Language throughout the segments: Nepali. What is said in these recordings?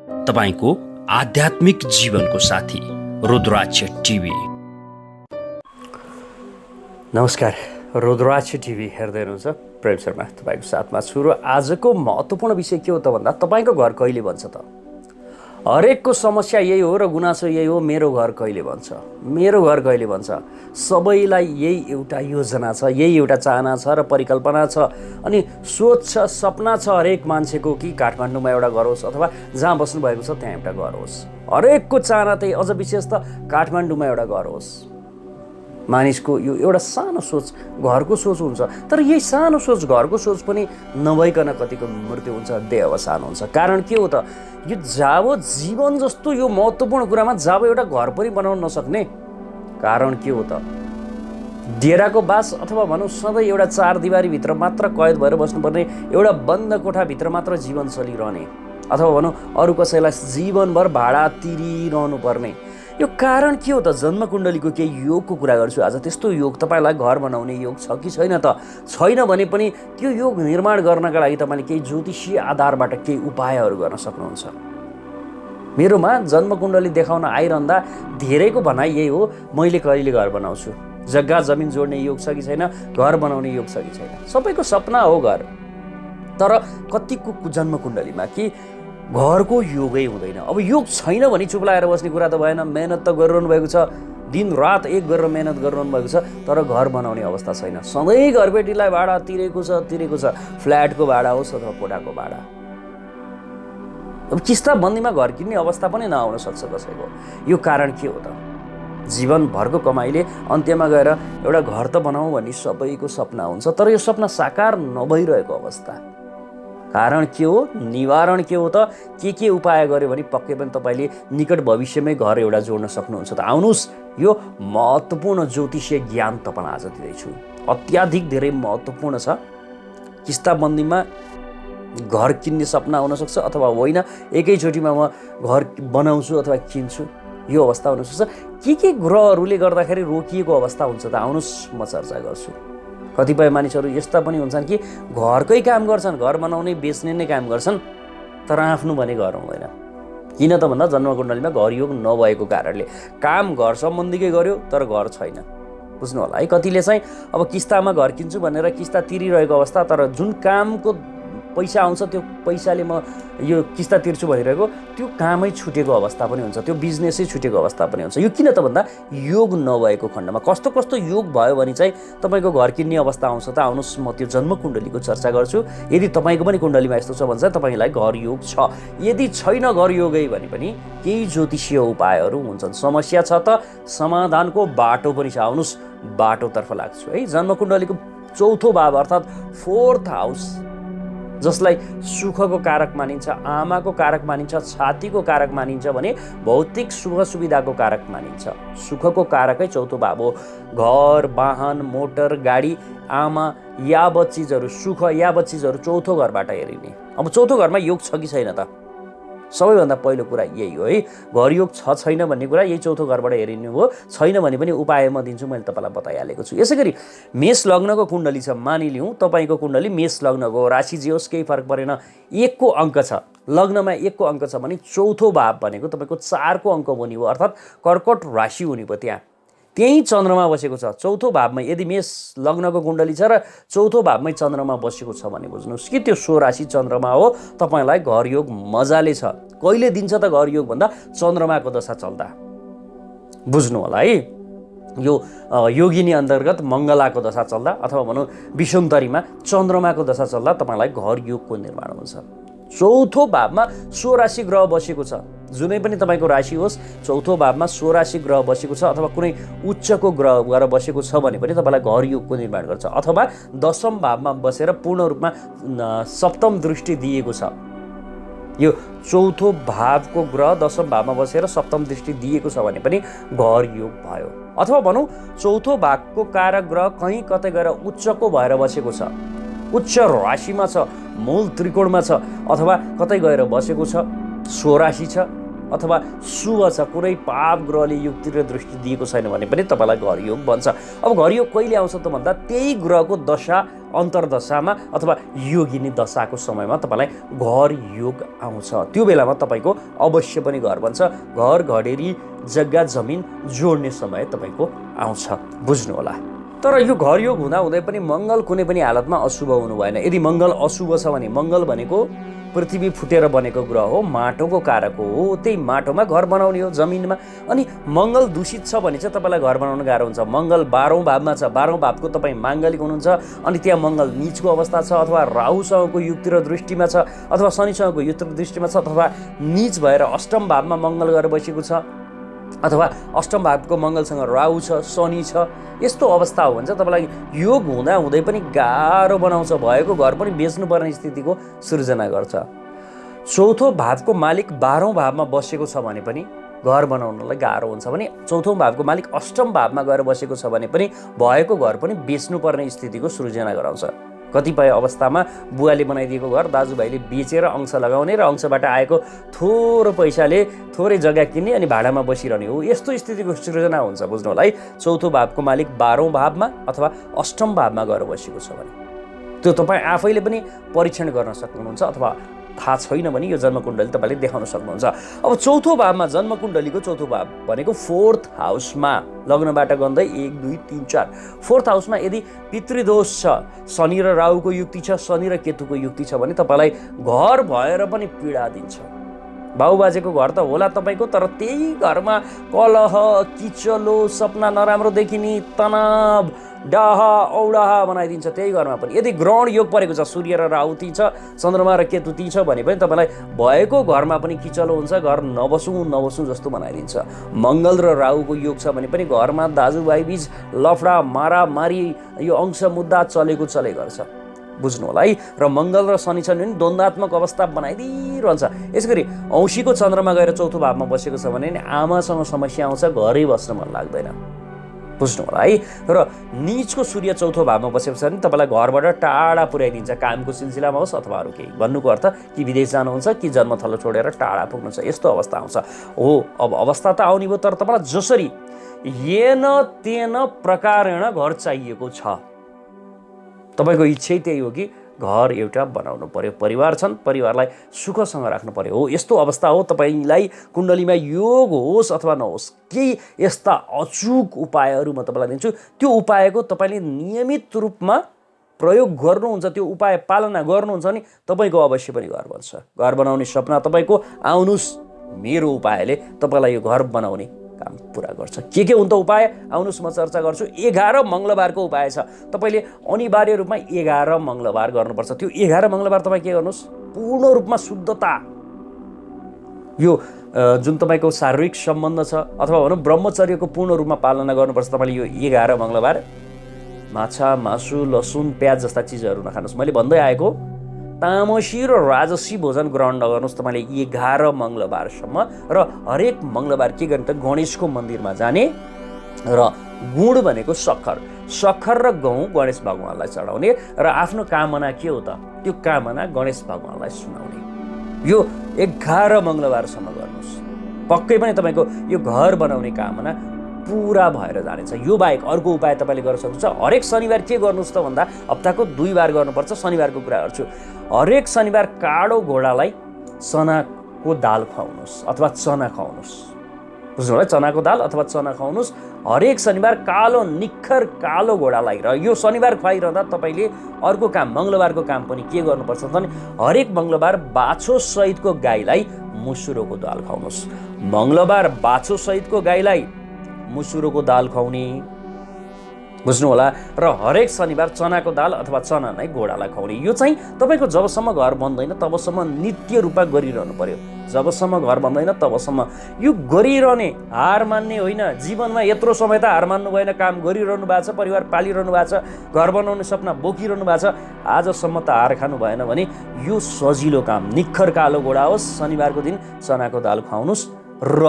तपाईको आध्यात्मिक जीवनको साथी रुद्राक्ष टिभी। नमस्कार, रुद्राक्ष टिभी हेर्दै हुनुहुन्छ प्रेम शर्मा तपाईँको साथमा छु र आजको महत्त्वपूर्ण विषय के हो त भन्दा तपाईँको घर कहिले बन्छ त? हरेकको समस्या यही हो र गुनासो यही हो, मेरो घर कहिले बन्छ, मेरो घर कहिले बन्छ। सबैलाई यही एउटा योजना छ, यही एउटा चाहना छ र परिकल्पना छ अनि सोच छ, सपना छ हरेक मान्छेको कि काठमाडौँमा एउटा घर होस् अथवा जहाँ बस्नुभएको छ त्यहाँ एउटा घर होस्। हरेकको चाहना त्यही, अझ विशेष त काठमाडौँमा एउटा घर होस्। मानिसको यो एउटा सानो सोच, घरको सोच हुन्छ। तर यही सानो सोच, घरको सोच पनि नभइकन कतिको मृत्यु हुन्छ, देह अवसान हुन्छ। कारण के हो त? यो जब जीवन जस्तो यो महत्त्वपूर्ण कुरामा जब एउटा घर पनि बनाउन नसक्ने कारण के हो त? डेराको बास अथवा भनौँ सधैँ एउटा चार दिवारीभित्र मात्र कैद भएर बस्नुपर्ने, एउटा बन्द कोठाभित्र मात्र जीवन चलिरहने अथवा भनौँ अरू कसैलाई जीवनभर भाडा तिरिरहनु पर्ने, यो कारण के हो त? जन्मकुण्डलीको केही योगको कुरा गर्छु आज। त्यस्तो योग तपाईँलाई घर बनाउने योग छ कि छैन त? छैन भने पनि त्यो योग निर्माण गर्नका लागि तपाईँले केही ज्योतिषीय आधारबाट केही उपायहरू गर्न सक्नुहुन्छ। मेरोमा जन्मकुण्डली देखाउन आइरहँदा धेरैको भनाइ यही हो, मैले कहिले घर बनाउँछु, जग्गा जमिन जोड्ने योग छ कि छैन, घर बनाउने योग छ कि छैन। सबैको सपना हो घर, तर कतिको जन्मकुण्डलीमा कि घरको योगै हुँदैन। अब योग छैन भने चुप लागेर बस्ने कुरा त भएन। मेहनत त गरिरहनु भएको छ, दिन रात एक गरेर मेहनत गरिरहनु भएको छ, तर घर बनाउने अवस्था छैन। सधैँ घरबेटीलाई भाडा तिरेको छ। फ्ल्याटको भाडा होस् अथवा कोठाको भाडा। अब किस्ता बन्दीमा घर किन्ने अवस्था पनि नआउन सक्छ कसैको। यो कारण के हो त? जीवनभरको कमाइले अन्त्यमा गएर एउटा घर त बनाऊ भन्ने सबैको सपना हुन्छ, तर यो सपना साकार नभइरहेको अवस्था। कारण के हो? निवारण के हो त? के उपाय गर्यो भने पक्कै पनि तपाईँले निकट भविष्यमै घर एउटा जोड्न सक्नुहुन्छ त? आउनुहोस्, यो महत्त्वपूर्ण ज्योतिषीय ज्ञान तपाईँलाई आज दिँदैछु। अत्याधिक धेरै महत्त्वपूर्ण छ। किस्ताबन्दीमा घर किन्ने सपना हुनसक्छ अथवा होइन, एकैचोटिमा म घर बनाउँछु अथवा किन्छु, यो अवस्था हुनसक्छ। के ग्रहहरूले गर्दाखेरि रोकिएको अवस्था हुन्छ त? आउनुहोस्, म चर्चा गर्छु। कतिपय मानिसहरू यस्ता पनि हुन्छन् कि घरकै काम गर्छन्, घर बनाउने बेच्ने नै काम गर्छन्, तर आफ्नो भने घर हुँदैन। किन त भन्दा जन्मकुण्डलीमा घर योग नभएको कारणले। काम घर सम्बन्धीकै गर्यो तर घर छैन। बुझ्नु होला है? कतिले चाहिँ अब किस्तामा घर किन्छु भनेर किस्ता तिरिरहेको अवस्था, तर जुन कामको पैसा आउँछ त्यो पैसाले म यो किस्ता तिर्छु भनिरहेको त्यो कामै छुटेको अवस्था पनि हुन्छ, त्यो बिजनेसै छुटेको अवस्था पनि हुन्छ। यो किन त भन्दा योग नभएको खण्डमा। कस्तो कस्तो योग भयो भने चाहिँ तपाईँको घर किन्ने अवस्था आउँछ त? आउनुहोस्, म त्यो जन्मकुण्डलीको चर्चा गर्छु। यदि तपाईँको पनि कुण्डलीमा यस्तो छ भने चाहिँ तपाईँलाई घर योग छ। यदि छैन घर योगै भने पनि केही ज्योतिषीय उपायहरू हुन्छन्। समस्या छ त समाधानको बाटो पनि छ। आउनुहोस्, बाटोतर्फ लाग्छु है। जन्मकुण्डलीको चौथो भाव अर्थात् फोर्थ हाउस, जसलाई सुखको कारक मानिन्छ, आमाको कारक मानिन्छ, छातीको कारक मानिन्छ भने भौतिक सुख सुविधाको कारक मानिन्छ। सुखको कारकै चौथो भाव हो। घर, वाहन, मोटर, गाडी, आमा यावत चिजहरू, सुख यावत चिजहरू चौथो घरबाट हेरिने। अब चौथो घरमा योग छ कि छैन त? सबैभन्दा पहिलो कुरा यही हो है। घर योग छ छैन भन्ने कुरा यही चौथो घरबाट हेरिनु हो। छैन भने पनि उपाय म दिन्छु, मैले तपाईँलाई बताइहालेको छु। यसै गरी मेष लग्नको कुण्डली छ, मानिलिउँ तपाईँको कुण्डली मेष लग्नको राशि जे होस् केही फरक परेन, 1 को अङ्क छ, लग्नमा 1 को अङ्क छ भने चौथो भाव भनेको तपाईँको 4 को अङ्क हुने हो, अर्थात् कर्कट राशि हुने भयो। त्यही चन्द्रमा बसेको छ चौथो भावमै। यदि मेष लग्नको कुण्डली छ र चौथो भावमै चन्द्रमा बसेको छ भने बुझ्नुहोस् कि त्यो राशि चन्द्रमा हो। तपाईँलाई घर योग मजाले छ। कहिले दिन्छ त घर योग भन्दा चन्द्रमाको दशा चल्दा। बुझ्नु होला है? यो योगिनी अन्तर्गत मङ्गलाको दशा चल्दा अथवा भनौँ विषुन्तरीमा चन्द्रमाको दशा चल्दा तपाईँलाई घर योगको निर्माण हुन्छ। चौथो भावमा स्वराशि ग्रह बसेको छ। जुनै पनि तपाईँको राशि होस्, चौथो भावमा स्वराशि ग्रह बसेको छ अथवा कुनै उच्चको ग्रह गएर बसेको छ भने पनि तपाईँलाई घर योगको निर्माण गर्छ। अथवा दशम भावमा बसेर पूर्ण रूपमा सप्तम दृष्टि दिएको छ। यो चौथो भावको ग्रह दशम भावमा बसेर सप्तम दृष्टि दिएको छ भने पनि घर योग भयो। अथवा भनौँ चौथो भावको कारक ग्रह कहीँ कतै गएर उच्चको भएर बसेको छ, उच्च राशिमा छ, मूल त्रिकोणमा छ, अथवा कतै गएर बसेको छ, स्वराशि छ, अथवा शुभ छ, कुनै पाप ग्रहले युक्ति र दृष्टि दिएको छैन भने पनि तपाईँलाई घर योग बन्छ। अब घर योग कहिले आउँछ त भन्दा त्यही ग्रहको दशा अन्तर्दशामा अथवा योगिनी दशाको समयमा तपाईँलाई घर योग आउँछ। त्यो बेलामा तपाईँको अवश्य पनि घर बन्छ। घर घडेरी जग्गा जमिन जोड्ने समय तपाईँको आउँछ, बुझ्नुहोला। तर यो घर योग हुँदा हुँदै पनि मङ्गल कुनै पनि हालतमा अशुभ हुनु भएन। यदि मङ्गल अशुभ छ भने मङ्गल भनेको पृथ्वी फुटेर बनेको ग्रह हो, माटोको कारक हो, त्यही माटोमा घर बनाउने हो, जमिनमा। अनि मङ्गल दूषित छ भने चाहिँ तपाईँलाई घर बनाउन गाह्रो हुन्छ। मङ्गल 12औं भावमा छ, 12औं भावको तपाईँ माङ्गलिक हुनुहुन्छ, अनि त्यहाँ मङ्गल नीचको अवस्था छ, अथवा राहुसँगको युक्ति र दृष्टिमा छ, अथवा शनिसँगको युक्ति र दृष्टिमा छ, अथवा नीच भएर अष्टम भावमा मङ्गल गएर बसेको छ, अथवा अष्टम भावको मङ्गलसँग राहु छ, शनि छ। यस्तो अवस्था हो भने चाहिँ तपाईँलाई योग हुँदा हुँदै पनि गाह्रो बनाउँछ, भएको घर पनि बेच्नुपर्ने स्थितिको सृजना गर्छ। चौथो भावको मालिक 12औं भावमा बसेको छ भने पनि घर बनाउनलाई गाह्रो हुन्छ भने चौथो भावको मालिक अष्टम भावमा गएर बसेको छ भने पनि भएको घर पनि बेच्नुपर्ने स्थितिको सृजना गराउँछ। कतिपय अवस्थामा बुवाले बनाइदिएको घर दाजुभाइले बेचेर अंश लगाउने र अंशबाट आएको थोरो पैसाले थोरै जग्गा किन्ने अनि भाडामा बसिरहने हो, यस्तो स्थितिको सृजना हुन्छ, बुझ्नु होला है। चौथो भावको मालिक 12औं भावमा अथवा अष्टम भावमा गएर बसेको छ भने त्यो तपाईँ आफैले पनि परीक्षण गर्न सक्नुहुन्छ, अथवा थाहा छैन भने यो जन्मकुण्डली तपाईँले देखाउन सक्नुहुन्छ। अब चौथो भावमा जन्मकुण्डलीको चौथो भाव भनेको फोर्थ हाउसमा लग्नबाट गन्दै 1 2 3 4 फोर्थ हाउसमा यदि पितृदोष छ, शनि र राहुको युक्ति छ, शनि र केतुको युक्ति छ भने तपाईँलाई घर भएर पनि पीडा दिन्छ। बाबुबाजेको घर त होला तपाईँको, तर त्यही घरमा कलह, किचलो, सपना नराम्रो देखिने, तनाव, डाहा औडाहा बनाइदिन्छ त्यही घरमा पनि। यदि ग्रहण योग परेको छ, सूर्य र राहु ती छ, चन्द्रमा र केतु ती छ भने पनि तपाईँलाई भएको घरमा पनि किचलो हुन्छ, घर नबसौँ जस्तो बनाइदिन्छ। मङ्गल र राहुको योग छ भने पनि घरमा दाजुभाइ बीच लफडा मारामारी, यो अंश मुद्दा चलेको चले गर्छ, बुझ्नु होला है। र मङ्गल र शनि छन् भने द्वन्द्वात्मक अवस्था बनाइदिइरहन्छ। यसरी औँसीको चन्द्रमा गएर चौथो भावमा बसेको छ भने आमासँग समस्या आउँछ, घरै बस्न मन लाग्दैन, बुझ्नु होला है। र नीचको सूर्य चौथो भावमा बसेको छ भने तपाईँलाई घरबाट टाढा पुर्याइदिन्छ, कामको सिलसिलामा होस् अथवा अरू केही। भन्नुको अर्थ कि विदेश जानुहुन्छ कि जन्मथलो छोडेर टाढा पुग्नुहुन्छ, यस्तो अवस्था आउँछ हो। अब अवस्था त आउने भयो, तर तपाईँलाई जसरी येन तेन प्रकारेण घर चाहिएको छ, तपाईँको इच्छै त्यही हो कि घर एउटा बनाउनु पर्यो, परिवार छन्, परिवारलाई सुखसँग राख्नु पर्यो हो। यस्तो अवस्था हो। तपाईँलाई कुण्डलीमा योग होस् अथवा नहोस्, केही यस्ता अचुक उपायहरू म तपाईँलाई दिन्छु। त्यो उपायको तपाईँले नियमित रूपमा प्रयोग गर्नुहुन्छ, त्यो उपाय पालना गर्नुहुन्छ भने तपाईँको अवश्य पनि घर बन्छ। घर बनाउने सपना तपाईँको आउनुहोस्, मेरो उपायले तपाईँलाई यो घर बनाउने काम पुरा गर्छ। के हुन् त उपाय, आउनुहोस् म चर्चा गर्छु। 11 मङ्गलबारको उपाय छ। तपाईँले अनिवार्य रूपमा 11 मङ्गलबार गर्नुपर्छ। त्यो 11 मङ्गलबार तपाईँ के गर्नुहोस्, पूर्ण रूपमा शुद्धता, यो जुन तपाईँको शारीरिक सम्बन्ध छ अथवा भनौँ ब्रह्मचर्यको पूर्ण रूपमा पालना गर्नुपर्छ। तपाईँले यो 11 मङ्गलबार माछा, मासु, लसुन, प्याज जस्ता चिजहरू नखानुहोस्। मैले भन्दै आएको तामसी र राजसी भोजन ग्रहण नगर्नुहोस् तपाईँले 11 मङ्गलबारसम्म। र हरेक मङ्गलबार के गर्ने त गणेशको मन्दिरमा जाने र गुड भनेको सक्खर र गहुँ गणेश भगवानलाई चढाउने र आफ्नो कामना के हो त त्यो कामना गणेश भगवानलाई सुनाउने। यो 11 मङ्गलबारसम्म गर्नुहोस्, पक्कै पनि तपाईँको यो घर बनाउने कामना पुरा भएर जानेछ। यो बाहेक अर्को उपाय तपाईँले गर्न सक्नुहुन्छ। हरेक शनिबार के गर्नुहोस् त भन्दा हप्ताको 2 बार गर्नुपर्छ। शनिबारको कुरा गर्छु। हरेक शनिबार कालो घोडालाई चनाको दाल खुवाउनुहोस् अथवा चना खुवाउनुहोस्, बुझ्नु होला, चनाको दाल अथवा चना खुवाउनुहोस् हरेक शनिबार कालो निखर कालो घोडालाई। र यो शनिबार खुवाइरहँदा तपाईँले अर्को काम मङ्गलबारको काम पनि के गर्नुपर्छ भने हरेक मङ्गलबार बाछो सहितको गाईलाई मुसुरोको दाल खुवाउनुहोस्। मङ्गलबार बाछो सहितको गाईलाई मुसुरोको दाल खुवाउने, बुझ्नु होला। र हरेक शनिबार चनाको दाल अथवा चना नै घोडालाई खुवाउने। यो चाहिँ तपाईँको जबसम्म घर बन्दैन तबसम्म नित्य रूपमा गरिरहनु पर्यो। जबसम्म घर बन्दैन तबसम्म यो गरिरहने, हार मान्ने होइन। जीवनमा यत्रो समय त हार मान्नु भएन, काम गरिरहनु भएको छ, परिवार पालिरहनु भएको छ, घर बनाउने सपना बोकिरहनु भएको छ, आजसम्म त हार खानु भएन भने यो सजिलो काम निखर कालो घोडा होस्, शनिबारको दिन चनाको दाल खुवाउनुहोस् र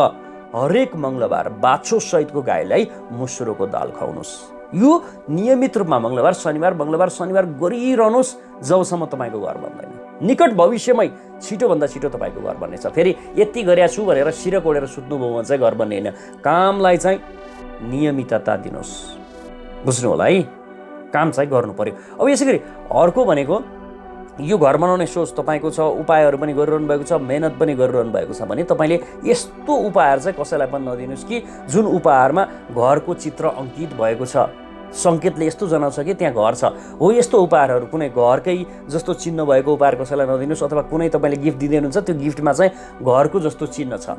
हरेक मङ्गलबार बाछो सहितको गाईलाई मुसुरोको दाल खुवाउनुहोस्। यो नियमित रूपमा मङ्गलबार शनिबार गरिरहनुहोस् जबसम्म तपाईँको घर बन्दैन। निकट भविष्यमै छिटोभन्दा छिटो तपाईँको घर बन्नेछ। फेरि यति गरेका छु भनेर सिर कोडेर सुत्नुभयो भने चाहिँ घर बन्ने होइन। कामलाई चाहिँ नियमितता दिनुहोस्, बुझ्नु होला है, काम चाहिँ गर्नु पर्यो। अब यसै गरी अर्को भनेको यो घर बनाउने सोच तपाईँको छ, उपायहरू पनि गरिरहनु भएको छ, मेहनत पनि गरिरहनु भएको छ भने तपाईँले यस्तो उपहार चाहिँ कसैलाई पनि नदिनुहोस् कि जुन उपहारमा घरको चित्र अङ्कित भएको छ, सङ्केतले यस्तो जनाउँछ कि त्यहाँ घर छ। हो यस्तो उपहारहरू कुनै घरकै जस्तो चिन्ह भएको उपहार कसैलाई नदिनुहोस्, अथवा कुनै तपाईँले गिफ्ट दिँदै हुनुहुन्छ त्यो गिफ्टमा चाहिँ घरको जस्तो चिन्ह छ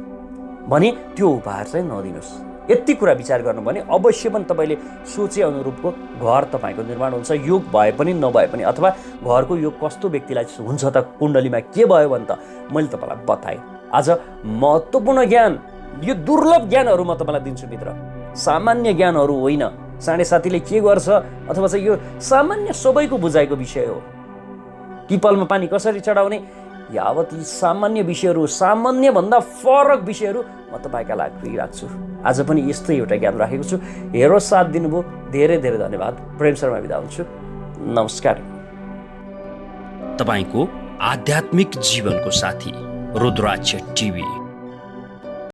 भने त्यो उपहार चाहिँ नदिनुहोस्। यति कुरा विचार गर्नु भने अवश्य पनि तपाईँले सोचे अनुरूपको घर तपाईँको निर्माण हुन्छ। योग भए पनि नभए पनि, अथवा घरको योग कस्तो व्यक्तिलाई हुन्छ त, कुण्डलीमा के भयो भने त मैले तपाईँलाई बताएँ। आज महत्त्वपूर्ण ज्ञान, यो दुर्लभ ज्ञानहरू म तपाईँलाई दिन्छु मित्र, सामान्य ज्ञानहरू होइन। साढे साथीले के गर्छ अथवा चाहिँ यो सामान्य सबैको बुझाइको विषय हो। पिपलमा पानी कसरी चढाउने, यावत यी सामान्य विषयहरू, सामान्यभन्दा फरक विषयहरू म तपाईँका लागि राख्छु। आज पनि यस्तै एउटा ज्ञान राखेको छु। हेरो साथ दिनुभयो, धेरै धेरै धन्यवाद। प्रेम शर्मा बिदा हुन्छु, नमस्कार। तपाईँको आध्यात्मिक जीवनको साथी रुद्राक्ष टिभी।